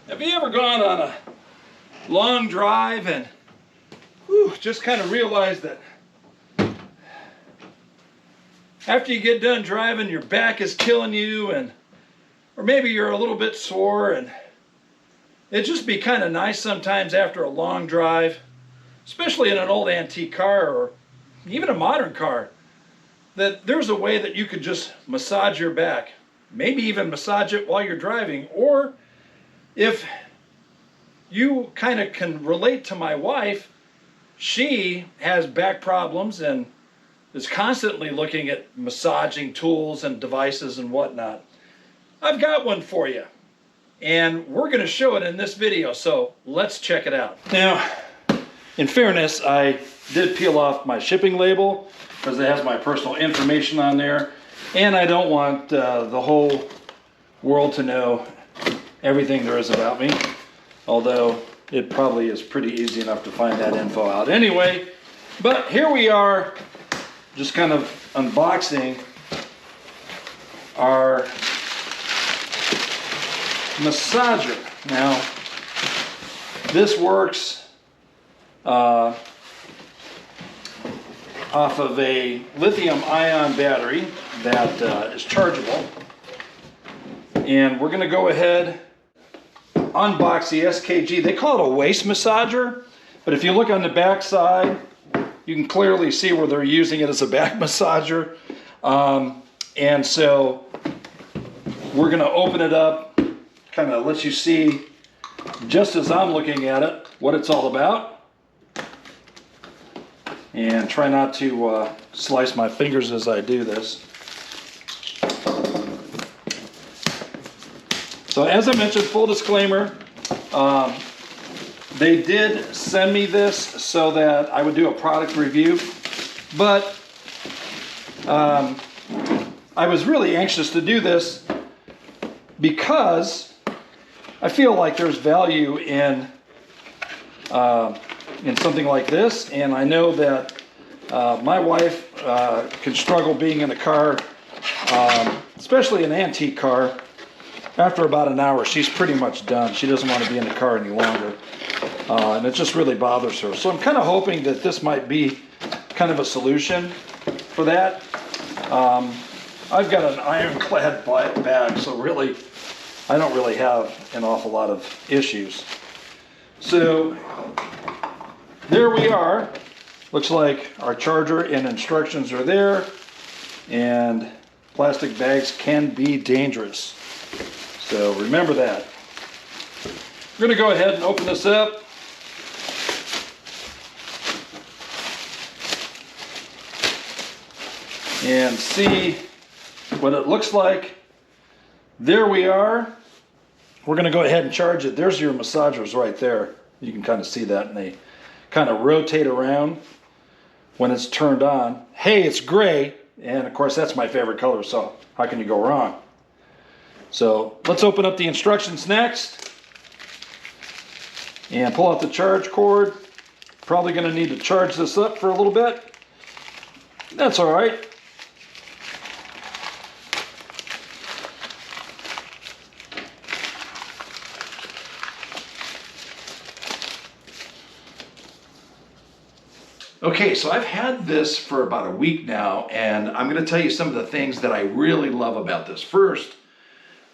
Have you ever gone on a long drive and just kind of realized that after you get done driving, your back is killing you, or maybe you're a little bit sore, and it'd just be kind of nice sometimes after a long drive, especially in an old antique car or even a modern car, that there's a way that you could just massage your back. Maybe even massage it while you're driving. Or if you kind of can relate to my wife, she has back problems and is constantly looking at massaging tools and devices and whatnot. I've got one for you, and we're going to show it in this video, so let's check it out. Now, in fairness, I did peel off my shipping label because it has my personal information on there, and I don't want the whole world to know everything there is about me, although it probably is pretty easy enough to find that info out anyway. But here we are, just kind of unboxing our massager. Now, this works off of a lithium-ion battery that is chargeable. And we're going to go ahead, unbox the SKG. They call it a waist massager, but if you look on the back side, you can clearly see where they're using it as a back massager. And so we're going to open it up, kind of let you see, just as I'm looking at it, what it's all about. And try not to slice my fingers as I do this. So as I mentioned, full disclaimer, they did send me this so that I would do a product review, but I was really anxious to do this because I feel like there's value in something like this, and I know that my wife can struggle being in a car, especially an antique car. After about an hour, she's pretty much done. She doesn't want to be in the car any longer, and it just really bothers her. So I'm kind of hoping that this might be kind of a solution for that. I've got an ironclad bag, so really, I don't really have an awful lot of issues. So there we are. Looks like our charger and instructions are there, and plastic bags can be dangerous. So remember that. We're going to go ahead and open this up. And see what it looks like. There we are. We're going to go ahead and charge it. There's your massagers right there. You can kind of see that, and they kind of rotate around when it's turned on. Hey, it's gray, and of course that's my favorite color, so how can you go wrong? So let's open up the instructions next and pull out the charge cord. Probably going to need to charge this up for a little bit. That's all right. Okay, so I've had this for about a week now, and I'm going to tell you some of the things that I really love about this. First,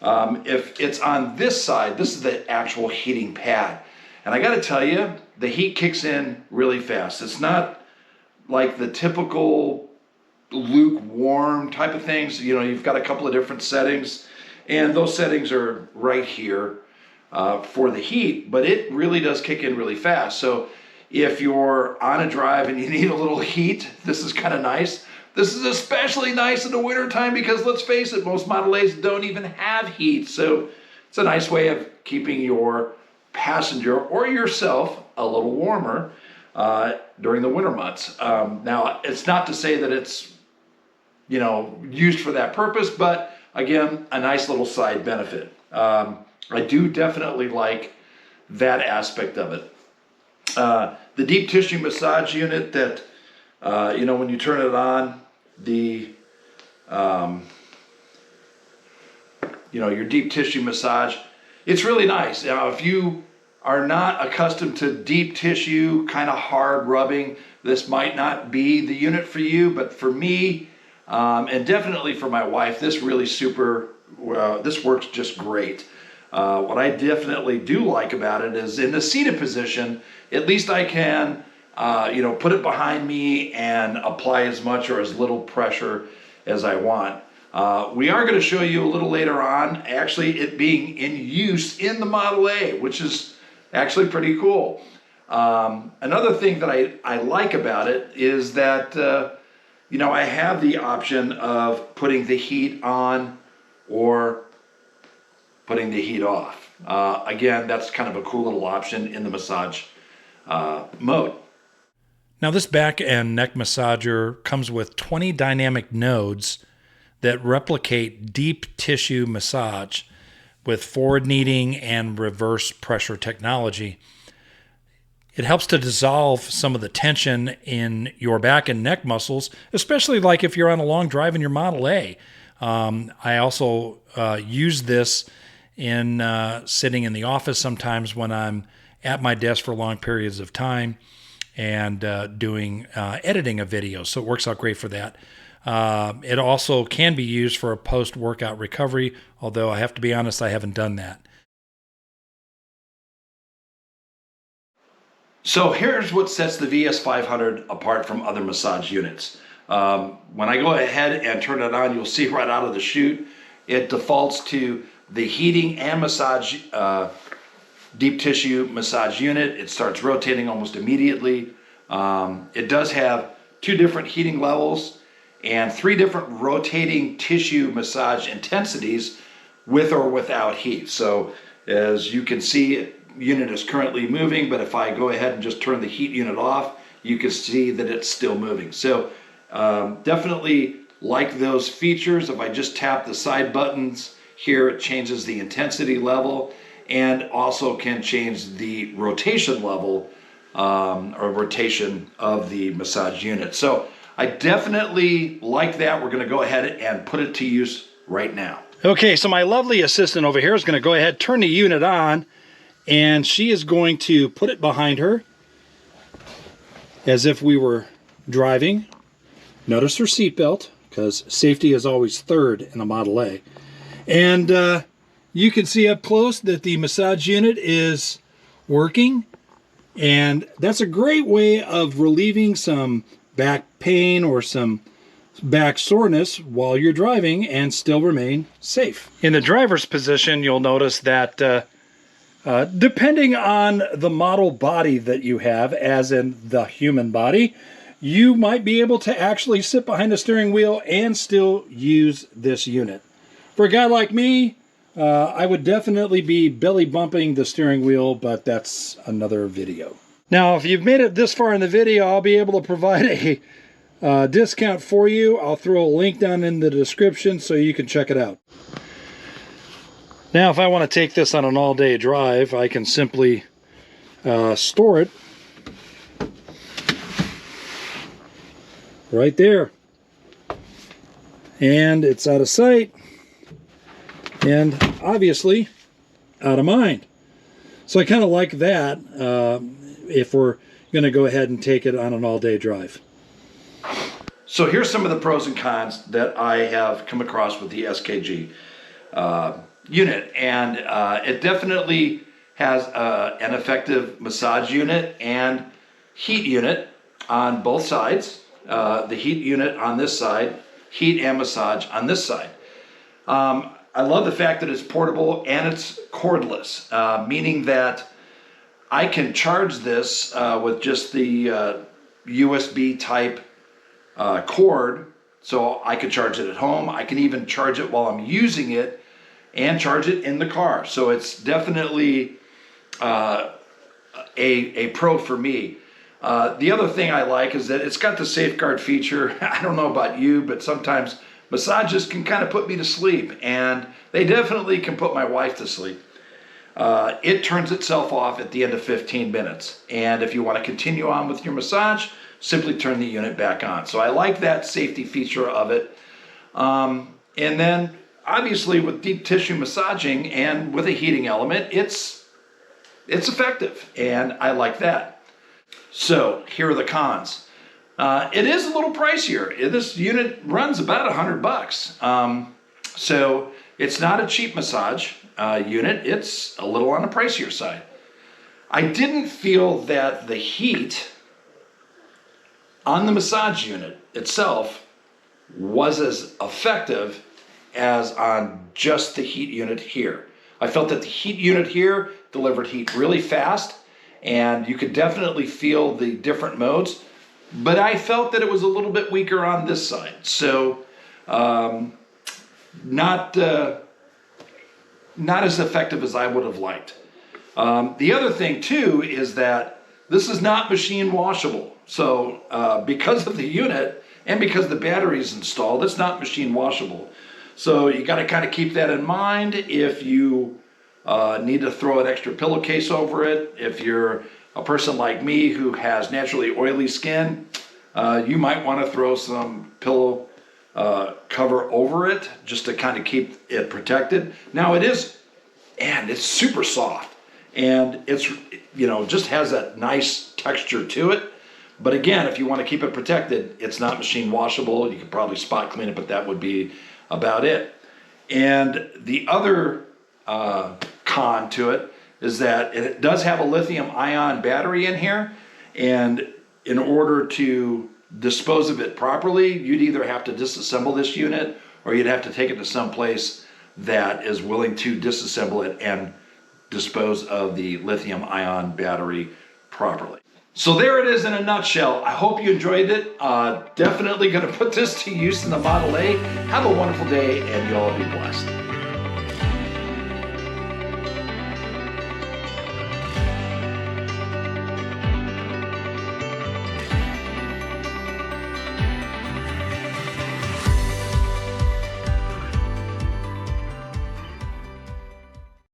if it's on this side, this is the actual heating pad. And I got to tell you, the heat kicks in really fast. It's not like the typical lukewarm type of things. You know, you've got a couple of different settings, and those settings are right here for the heat, but it really does kick in really fast. So if you're on a drive and you need a little heat, this is kind of nice. This is especially nice in the wintertime because, let's face it, most Model A's don't even have heat. So it's a nice way of keeping your passenger or yourself a little warmer during the winter months. Now, it's not to say that it's, you know, used for that purpose, but again, a nice little side benefit. I do definitely like that aspect of it. The deep tissue massage unit that, you know, when you turn it on, the, you know, your deep tissue massage, it's really nice. Now, if you are not accustomed to deep tissue, kind of hard rubbing, this might not be the unit for you, but for me, and definitely for my wife, this really this works just great. What I definitely do like about it is in the seated position, at least I can, put it behind me and apply as much or as little pressure as I want. We are going to show you a little later on, actually it being in use in the Model A, which is actually pretty cool. Another thing that I like about it is that, I have the option of putting the heat on or putting the heat off. Again, that's kind of a cool little option in the massage mode. Now this back and neck massager comes with 20 dynamic nodes that replicate deep tissue massage with forward kneading and reverse pressure technology. It helps to dissolve some of the tension in your back and neck muscles, especially like if you're on a long drive in your Model A. I also use this in sitting in the office sometimes when I'm at my desk for long periods of time and doing editing a video. So it works out great for that. It also can be used for a post-workout recovery, although I have to be honest, I haven't done that. So here's what sets the VS500 apart from other massage units. When I go ahead and turn it on, you'll see right out of the chute, it defaults to the heating and massage deep tissue massage unit. It starts rotating almost immediately. It does have 2 different heating levels and 3 different rotating tissue massage intensities with or without heat. So as you can see, unit is currently moving, but if I go ahead and just turn the heat unit off, you can see that it's still moving. So definitely like those features. If I just tap the side buttons here, it changes the intensity level and also can change the rotation level or rotation of the massage unit. So I definitely like that. We're going to go ahead and put it to use right now. Okay, so my lovely assistant over here is going to go ahead, turn the unit on, and she is going to put it behind her as if we were driving. Notice her seatbelt, because safety is always third in a Model A. And you can see up close that the massage unit is working. And that's a great way of relieving some back pain or some back soreness while you're driving and still remain safe. In the driver's position, you'll notice that depending on the model body that you have, as in the human body, you might be able to actually sit behind the steering wheel and still use this unit. For a guy like me, I would definitely be belly bumping the steering wheel, but that's another video. Now, if you've made it this far in the video, I'll be able to provide a discount for you. I'll throw a link down in the description so you can check it out. Now, if I want to take this on an all-day drive, I can simply store it right there. And it's out of sight and obviously out of mind. So I kind of like that if we're going to go ahead and take it on an all-day drive. So here's some of the pros and cons that I have come across with the SKG unit, and it definitely has an effective massage unit and heat unit on both sides. The heat unit on this side, heat and massage on this side. I love the fact that it's portable and it's cordless, meaning that I can charge this with just the USB type cord, so I could charge it at home. I can even charge it while I'm using it and charge it in the car. So it's definitely a pro for me. The other thing I like is that it's got the safeguard feature. I don't know about you, but sometimes massages can kind of put me to sleep, and they definitely can put my wife to sleep. It turns itself off at the end of 15 minutes. And if you want to continue on with your massage, simply turn the unit back on. So I like that safety feature of it. And then obviously with deep tissue massaging and with a heating element, it's effective, and I like that. So here are the cons. It is a little pricier. This unit runs about $100. So it's not a cheap massage unit. It's a little on the pricier side. I didn't feel that the heat on the massage unit itself was as effective as on just the heat unit here. I felt that the heat unit here delivered heat really fast, and you could definitely feel the different modes, but I felt that it was a little bit weaker on this side. So not as effective as I would have liked. The other thing too is that this is not machine washable. So because of the unit and because the battery is installed, it's not machine washable. So you got to kind of keep that in mind if you need to throw an extra pillowcase over it. If you're a person like me who has naturally oily skin, you might want to throw some pillow cover over it just to kind of keep it protected. Now it's super soft, and it's, just has that nice texture to it. But again, if you want to keep it protected, it's not machine washable. You could probably spot clean it, but that would be about it. And the other con to it is that it does have a lithium ion battery in here, and in order to dispose of it properly, you'd either have to disassemble this unit or you'd have to take it to some place that is willing to disassemble it and dispose of the lithium ion battery properly. So there it is in a nutshell. I hope you enjoyed it. Definitely going to put this to use in the Model A. Have a wonderful day, and you all be blessed.